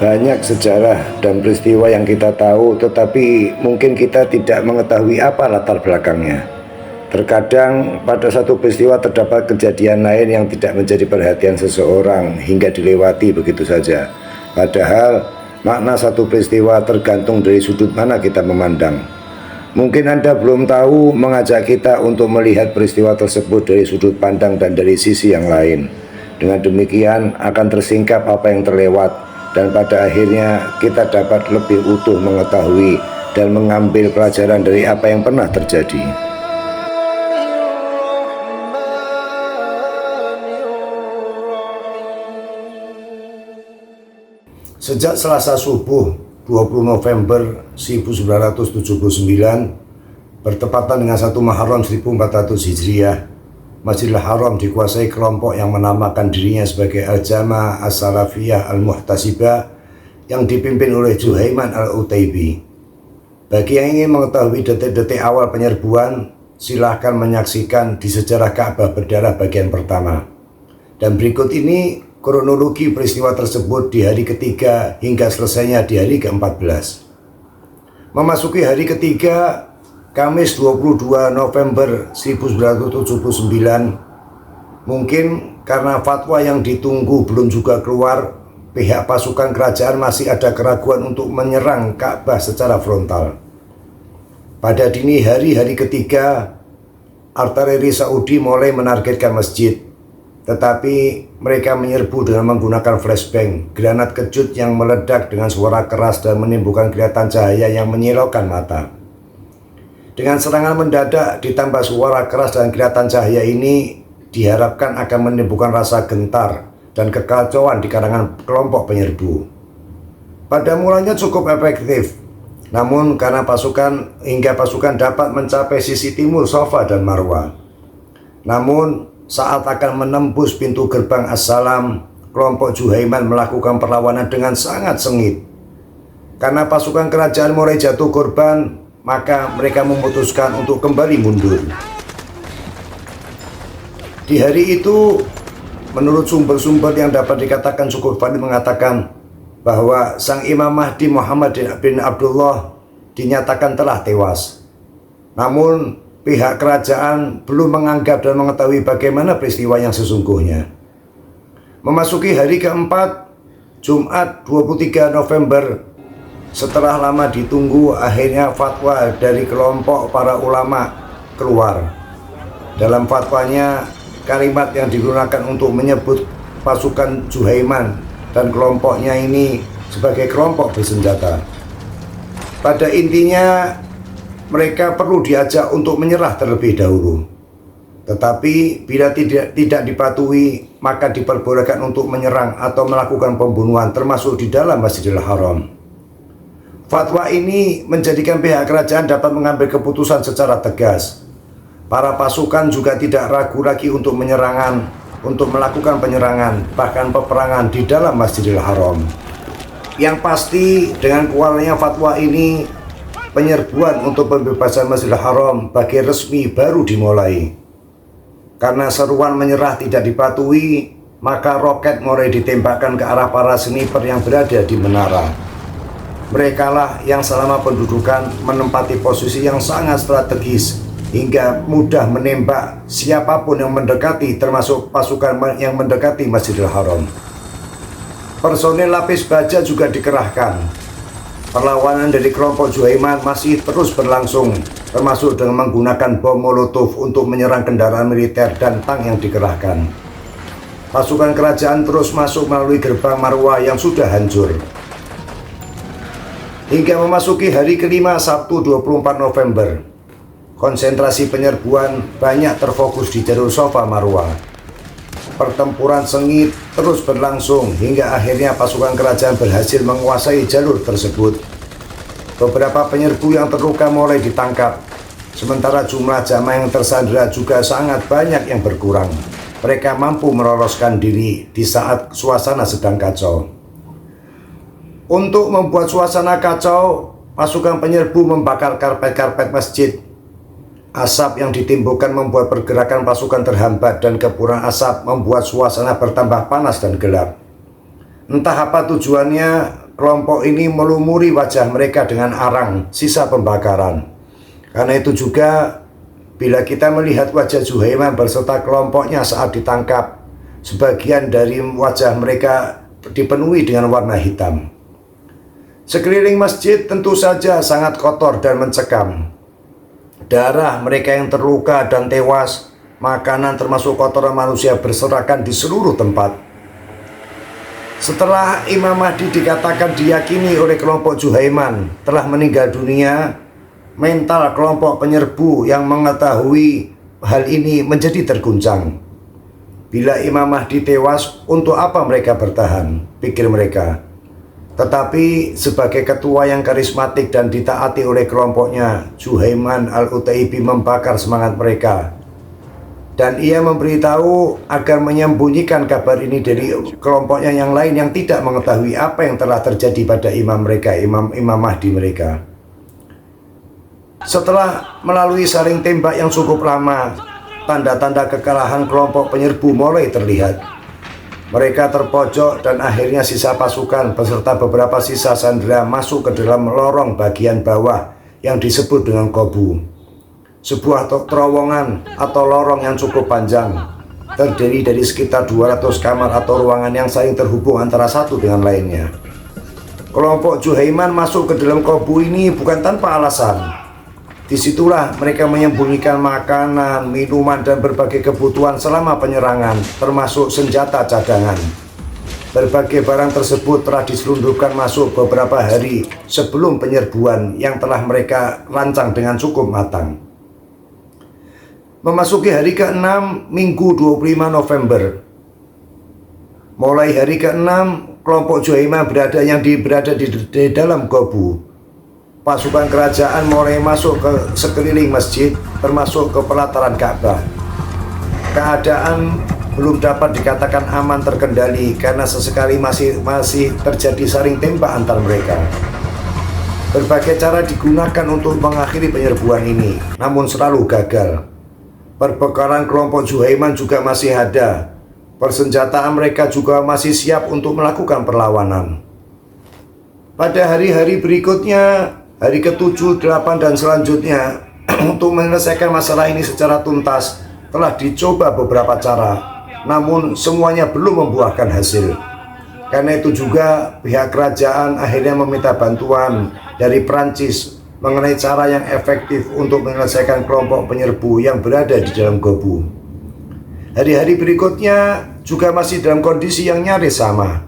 Banyak sejarah dan peristiwa yang kita tahu, tetapi mungkin kita tidak mengetahui apa latar belakangnya. Terkadang pada satu peristiwa terdapat kejadian lain yang tidak menjadi perhatian seseorang hingga dilewati begitu saja. Padahal makna satu peristiwa tergantung dari sudut mana kita memandang. Mungkin Anda belum tahu, mengajak kita untuk melihat peristiwa tersebut dari sudut pandang dan dari sisi yang lain. Dengan demikian akan tersingkap apa yang terlewat, dan pada akhirnya kita dapat lebih utuh mengetahui dan mengambil pelajaran dari apa yang pernah terjadi. Sejak Selasa subuh 20 November 1979 bertepatan dengan 1 Muharram 1400 Hijriah, Masjidil Haram dikuasai kelompok yang menamakan dirinya sebagai Al-Jamaah As-Salafiyah Al-Muhtasibah yang dipimpin oleh Juhaiman Al-Utaibi. Bagi yang ingin mengetahui detik-detik awal penyerbuan, silahkan menyaksikan di Sejarah Ka'bah Berdarah bagian pertama. Dan berikut ini kronologi peristiwa tersebut di hari ketiga hingga selesainya di hari ke-14. Memasuki hari ketiga, Kamis 22 November 1979, mungkin karena fatwa yang ditunggu belum juga keluar, pihak pasukan kerajaan masih ada keraguan untuk menyerang Ka'bah secara frontal. Pada dini hari ketiga, artileri Saudi mulai menargetkan masjid, tetapi mereka menyerbu dengan menggunakan flashbang, granat kejut yang meledak dengan suara keras dan menimbulkan kelihatan cahaya yang menyilaukan mata. Dengan serangan mendadak ditambah suara keras dan kelihatan cahaya ini diharapkan akan menimbulkan rasa gentar dan kekacauan di kalangan kelompok penyerbu. Pada mulanya cukup efektif, namun karena pasukan dapat mencapai sisi timur Safa dan Marwah. Namun saat akan menembus pintu gerbang As-Salam, kelompok Juhaiman melakukan perlawanan dengan sangat sengit. Karena pasukan kerajaan mulai jatuh korban, maka mereka memutuskan untuk kembali mundur. Di hari itu, menurut sumber-sumber yang dapat dikatakan cukup valid mengatakan bahwa Sang Imam Mahdi Muhammad bin Abdullah dinyatakan telah tewas. Namun pihak kerajaan belum menganggap dan mengetahui bagaimana peristiwa yang sesungguhnya. Memasuki hari keempat, Jumat 23 November, setelah lama ditunggu, akhirnya fatwa dari kelompok para ulama keluar. Dalam fatwanya, kalimat yang digunakan untuk menyebut pasukan Juhaiman dan kelompoknya ini sebagai kelompok bersenjata. Pada intinya, mereka perlu diajak untuk menyerah terlebih dahulu. Tetapi bila tidak dipatuhi, maka diperbolehkan untuk menyerang atau melakukan pembunuhan termasuk di dalam Masjidil Haram. Fatwa ini menjadikan pihak kerajaan dapat mengambil keputusan secara tegas. Para pasukan juga tidak ragu lagi untuk melakukan penyerangan, bahkan peperangan di dalam Masjidil Haram. Yang pasti dengan keluarnya fatwa ini, penyerbuan untuk pembebasan Masjidil Haram bagi resmi baru dimulai. Karena seruan menyerah tidak dipatuhi, maka roket mulai ditembakkan ke arah para sniper yang berada di menara. Merekalah yang selama pendudukan menempati posisi yang sangat strategis hingga mudah menembak siapapun yang mendekati, termasuk pasukan yang mendekati Masjidil Haram. Personil lapis baja juga dikerahkan. Perlawanan dari kelompok Juhaiman masih terus berlangsung, termasuk dengan menggunakan bom molotov untuk menyerang kendaraan militer dan tank yang dikerahkan. Pasukan kerajaan terus masuk melalui gerbang Marwah yang sudah hancur. Hingga memasuki hari kelima Sabtu 24 November, konsentrasi penyerbuan banyak terfokus di jalur Safa Marwah. Pertempuran sengit terus berlangsung hingga akhirnya pasukan kerajaan berhasil menguasai jalur tersebut. Beberapa penyerbu yang terluka mulai ditangkap, sementara jumlah jamaah yang tersandera juga sangat banyak yang berkurang. Mereka mampu meloloskan diri di saat suasana sedang kacau. Untuk membuat suasana kacau, pasukan penyerbu membakar karpet-karpet masjid. Asap yang ditimbulkan membuat pergerakan pasukan terhambat dan kepulan asap membuat suasana bertambah panas dan gelap. Entah apa tujuannya, kelompok ini melumuri wajah mereka dengan arang, sisa pembakaran. Karena itu juga, bila kita melihat wajah Juhaiman berserta kelompoknya saat ditangkap, sebagian dari wajah mereka dipenuhi dengan warna hitam. Sekeliling masjid tentu saja sangat kotor dan mencekam. Darah mereka yang terluka dan tewas, makanan termasuk kotoran manusia berserakan di seluruh tempat. Setelah Imam Mahdi dikatakan diyakini oleh kelompok Juhaiman telah meninggal dunia, mental kelompok penyerbu yang mengetahui hal ini menjadi terguncang. Bila Imam Mahdi tewas, untuk apa mereka bertahan, pikir mereka. Tetapi sebagai ketua yang karismatik dan ditaati oleh kelompoknya, Juhaiman al-Utaibi membakar semangat mereka. Dan ia memberitahu agar menyembunyikan kabar ini dari kelompoknya yang lain yang tidak mengetahui apa yang telah terjadi pada imam mereka, Imam Mahdi mereka. Setelah melalui saling tembak yang cukup lama, tanda-tanda kekalahan kelompok penyerbu mulai terlihat. Mereka terpojok dan akhirnya sisa pasukan beserta beberapa sisa sandera masuk ke dalam lorong bagian bawah yang disebut dengan Qobu. Sebuah terowongan atau lorong yang cukup panjang, terdiri dari sekitar 200 kamar atau ruangan yang saling terhubung antara satu dengan lainnya. Kelompok Juhaiman masuk ke dalam Qobu ini bukan tanpa alasan. Disitulah mereka menyembunyikan makanan, minuman, dan berbagai kebutuhan selama penyerangan, termasuk senjata cadangan. Berbagai barang tersebut telah diselundupkan masuk beberapa hari sebelum penyerbuan yang telah mereka rancang dengan cukup matang. Memasuki hari ke-6, Minggu 25 November. Mulai hari ke-6, kelompok Juhaiman berada di dalam Qobu. Pasukan kerajaan mulai masuk ke sekeliling masjid, termasuk ke pelataran Ka'bah. Keadaan belum dapat dikatakan aman terkendali karena sesekali masih terjadi saling tembak antar mereka. Berbagai cara digunakan untuk mengakhiri penyerbuan ini, namun selalu gagal. Perbekalan kelompok Juhaiman juga masih ada. Persenjataan mereka juga masih siap untuk melakukan perlawanan. Pada hari-hari berikutnya, hari ke-7, 8, dan selanjutnya, untuk menyelesaikan masalah ini secara tuntas, telah dicoba beberapa cara, namun semuanya belum membuahkan hasil. Karena itu juga pihak kerajaan akhirnya meminta bantuan dari Prancis mengenai cara yang efektif untuk menyelesaikan kelompok penyerbu yang berada di dalam Qobu. Hari-hari berikutnya juga masih dalam kondisi yang nyaris sama.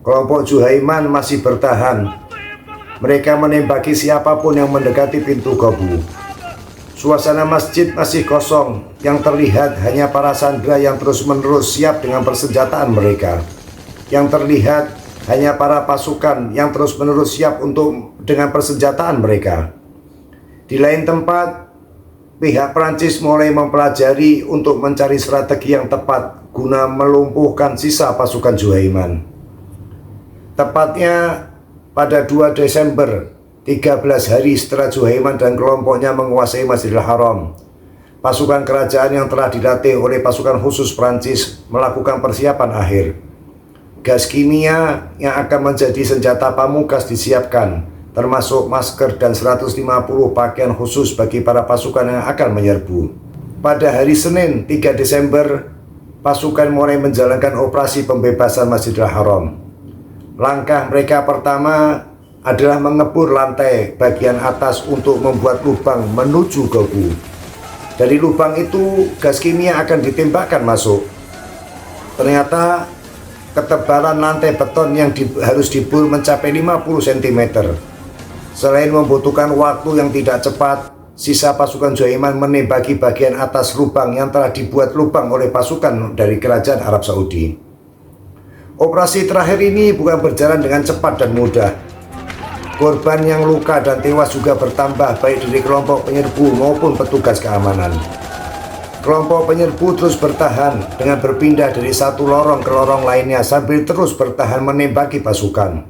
Kelompok Juhaiman masih bertahan. Mereka menembaki siapapun yang mendekati pintu Qobu. Suasana masjid masih kosong, yang terlihat hanya para sandera yang terus-menerus siap dengan persenjataan mereka. Yang terlihat hanya para pasukan yang terus-menerus siap dengan persenjataan mereka. Di lain tempat, pihak Prancis mulai mempelajari untuk mencari strategi yang tepat guna melumpuhkan sisa pasukan Juhaiman. Tepatnya pada 2 Desember, 13 hari setelah Juhaiman dan kelompoknya menguasai Masjidil Haram, pasukan kerajaan yang telah dilatih oleh pasukan khusus Prancis melakukan persiapan akhir. Gas kimia yang akan menjadi senjata pamungkas disiapkan, termasuk masker dan 150 pakaian khusus bagi para pasukan yang akan menyerbu. Pada hari Senin 3 Desember, pasukan mulai menjalankan operasi pembebasan Masjidil Haram. Langkah mereka pertama adalah mengebur lantai bagian atas untuk membuat lubang menuju Qobu. Dari lubang itu, gas kimia akan ditembakkan masuk. Ternyata ketebalan lantai beton yang harus dibor mencapai 50 cm. Selain membutuhkan waktu yang tidak cepat, sisa pasukan Juhaiman menembaki bagian atas lubang yang telah dibuat lubang oleh pasukan dari kerajaan Arab Saudi. Operasi terakhir ini bukan berjalan dengan cepat dan mudah. Korban yang luka dan tewas juga bertambah, baik dari kelompok penyerbu maupun petugas keamanan. Kelompok penyerbu terus bertahan dengan berpindah dari satu lorong ke lorong lainnya sambil terus bertahan menembaki pasukan.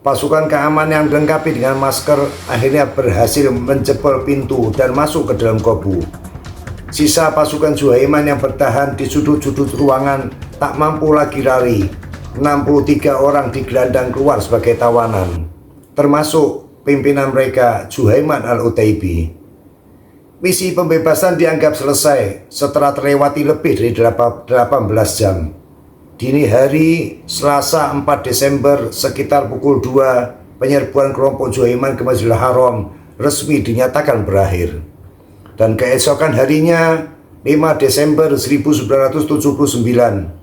Pasukan keamanan yang dilengkapi dengan masker akhirnya berhasil menjebol pintu dan masuk ke dalam Qobu. Sisa pasukan Juhaiman yang bertahan di sudut-sudut ruangan tak mampu lagi lari. 63 orang digelandang keluar sebagai tawanan, termasuk pimpinan mereka Juhaiman al-Utaibi. Misi pembebasan dianggap selesai setelah terlewati lebih dari 18 jam. Dini hari Selasa 4 Desember sekitar pukul 2, penyerbuan kelompok Juhaiman ke Masjidil Haram resmi dinyatakan berakhir. Dan keesokan harinya 5 Desember 1979,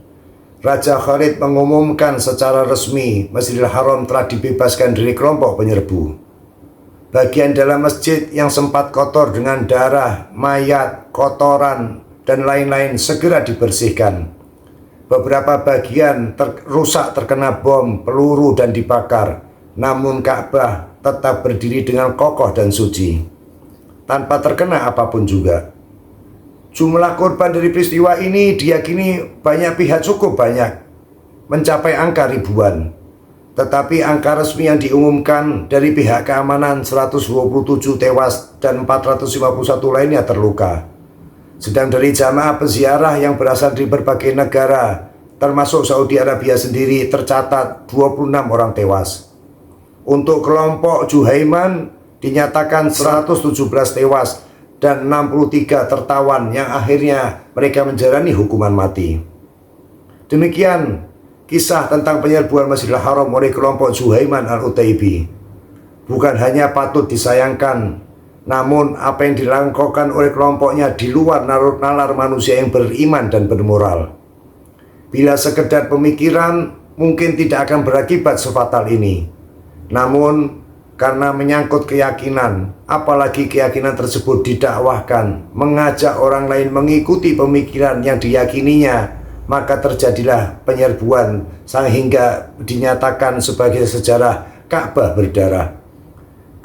Raja Khalid mengumumkan secara resmi Masjidil Haram telah dibebaskan dari kelompok penyerbu. Bagian dalam masjid yang sempat kotor dengan darah, mayat, kotoran, dan lain-lain segera dibersihkan. Beberapa bagian rusak terkena bom, peluru, dan dibakar. Namun Ka'bah tetap berdiri dengan kokoh dan suci, tanpa terkena apapun juga. Jumlah korban dari peristiwa ini diyakini banyak pihak cukup banyak, mencapai angka ribuan. Tetapi angka resmi yang diumumkan dari pihak keamanan 127 tewas dan 451 lainnya terluka. Sedang dari jamaah peziarah yang berasal dari berbagai negara, termasuk Saudi Arabia sendiri, tercatat 26 orang tewas. Untuk kelompok Juhaiman dinyatakan 117 tewas dan 63 tertawan yang akhirnya mereka menjalani hukuman mati. Demikian kisah tentang penyerbuan Masjidil Haram oleh kelompok Juhaiman al-Utaibi. Bukan hanya patut disayangkan, namun apa yang dilakukan oleh kelompoknya di luar nalar manusia yang beriman dan bermoral. Bila sekedar pemikiran, mungkin tidak akan berakibat sefatal ini. Namun karena menyangkut keyakinan, apalagi keyakinan tersebut didakwahkan, mengajak orang lain mengikuti pemikiran yang diyakininya, maka terjadilah penyerbuan sehingga dinyatakan sebagai sejarah Ka'bah berdarah.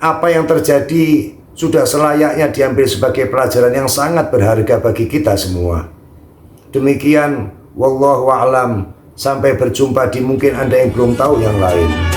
Apa yang terjadi sudah selayaknya diambil sebagai pelajaran yang sangat berharga bagi kita semua. Demikian, wallahu a'lam. Sampai berjumpa di mungkin Anda yang belum tahu yang lain.